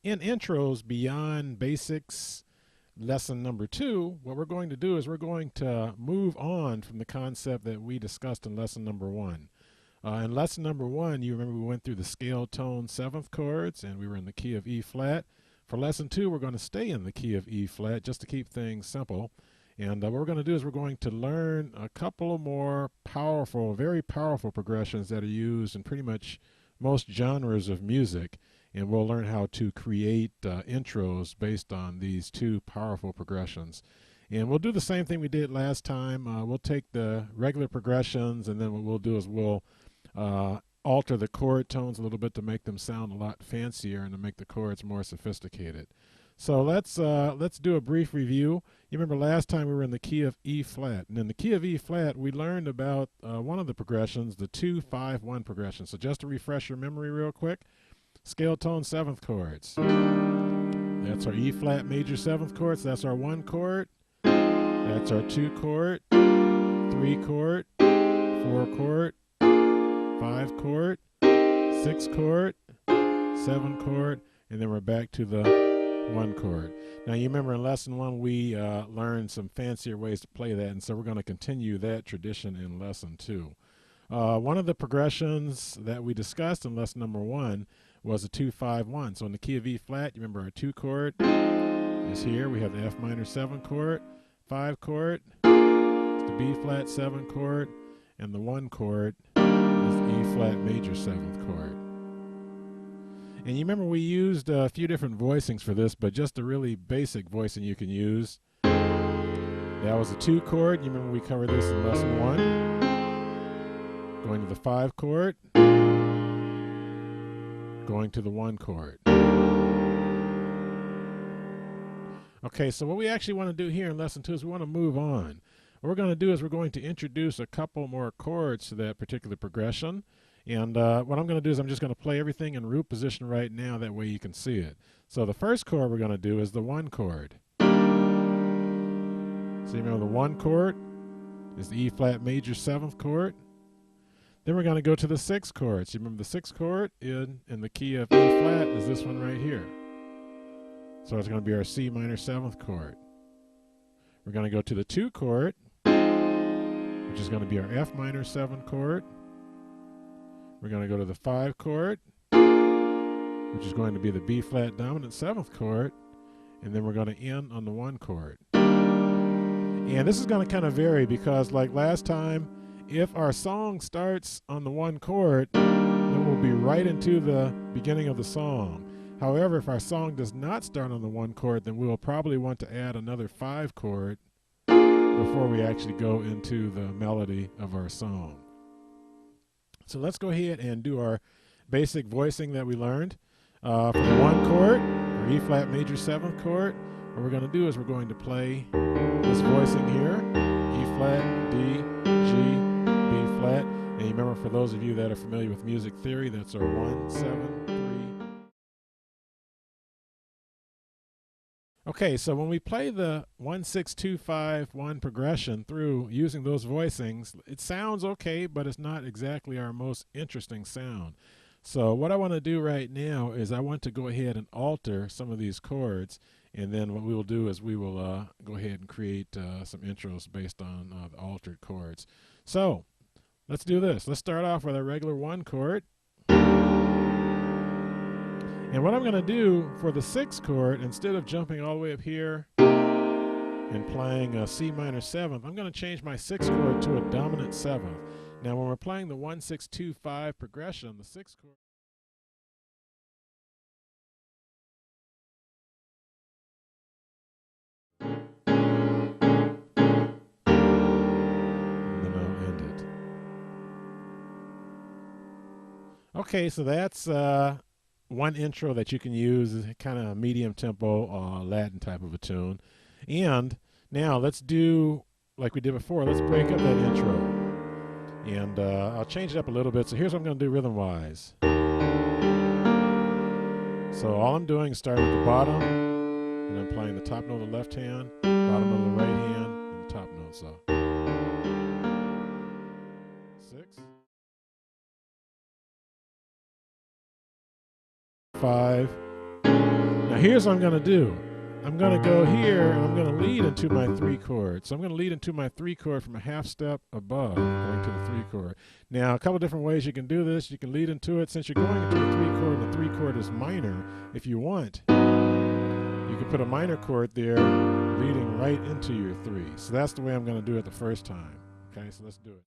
in intros beyond basics lesson number 2, what we're going to do is we're going to move on from the concept that we discussed in lesson number 1. In lesson number 1, you remember we went through the scale tone 7th chords and we were in the key of E flat. For lesson 2, we're going to stay in the key of E flat just to keep things simple. And what we're going to do is we're going to learn a couple of more powerful, very powerful progressions that are used in pretty much most genres of music. And we'll learn how to create intros based on these 2 powerful progressions. And we'll do the same thing we did last time. We'll take the regular progressions, and then what we'll do is we'll alter the chord tones a little bit to make them sound a lot fancier and to make the chords more sophisticated. So let's do a brief review. You remember last time we were in the key of E flat, and in the key of E flat we learned about one of the progressions, the 2-5-1 progression. So just to refresh your memory real quick, scale tone 7th chords. That's our E flat major 7th chords. That's our 1 chord. That's our 2 chord, 3 chord, 4 chord, 5 chord, 6 chord, 7 chord, and then we're back to the 1 chord. Now you remember in lesson 1 we learned some fancier ways to play that, and so we're going to continue that tradition in lesson 2. One of the progressions that we discussed in lesson number 1 was a 2-5-1. So in the key of E flat, you remember our 2 chord is here. We have the F minor 7 chord, 5 chord, it's the B flat 7 chord, and the 1 chord is the E flat major 7th chord. And you remember we used a few different voicings for this, but just a really basic voicing you can use. That was a 2 chord. You remember we covered this in lesson 1. Going to the 5 chord, going to the 1 chord. Okay, so what we actually want to do here in lesson 2 is we want to move on. What we're going to do is we're going to introduce a couple more chords to that particular progression. And what I'm going to do is I'm just going to play everything in root position right now, that way you can see it. So the first chord we're going to do is the 1 chord. So you remember the 1 chord is the E flat major 7th chord. Then we're going to go to the 6th chord. So you remember the 6th chord in the key of E flat is this one right here. So it's going to be our C minor 7th chord. We're going to go to the 2 chord, which is going to be our F minor 7 chord. We're going to go to the 5 chord, which is going to be the B flat dominant 7th chord, and then we're going to end on the 1 chord. And this is going to kind of vary because, like last time, if our song starts on the 1 chord, then we'll be right into the beginning of the song. However, if our song does not start on the 1 chord, then we'll probably want to add another 5 chord before we actually go into the melody of our song. So let's go ahead and do our basic voicing that we learned. For the 1 chord, or E flat major 7th chord, what we're going to do is we're going to play this voicing here, E flat, D, G, B flat. And you remember, for those of you that are familiar with music theory, that's our 1, 7, 3. Okay, so when we play the 1-6-2-5-1 progression through using those voicings, it sounds okay, but it's not exactly our most interesting sound. So what I want to do right now is I want to go ahead and alter some of these chords, and then what we will do is we will go ahead and create some intros based on the altered chords. So let's do this. Let's start off with our regular 1 chord. And what I'm going to do for the 6th chord, instead of jumping all the way up here and playing a C minor 7th, I'm going to change my 6th chord to a dominant 7th. Now when we're playing the 1-6-2-5 progression, the 6th chord, and then I'll end it. Okay, so that's one intro that you can use, is kind of medium tempo Latin type of a tune. And now let's do like we did before. Let's break up that intro, and I'll change it up a little bit. So here's what I'm going to do rhythm wise. So all I'm doing is starting at the bottom, and I'm playing the top note of the left hand, bottom note of the right hand, and the top note. So 6, 5, Now here's what I'm going to do. I'm going to go here and I'm going to lead into my 3 chord. So I'm going to lead into my 3 chord from a half step above, going to the 3 chord. Now a couple different ways you can do this. You can lead into it. Since you're going into the 3 chord and the 3 chord is minor, if you want, you can put a minor chord there leading right into your 3. So that's the way I'm going to do it the first time. Okay, so let's do it.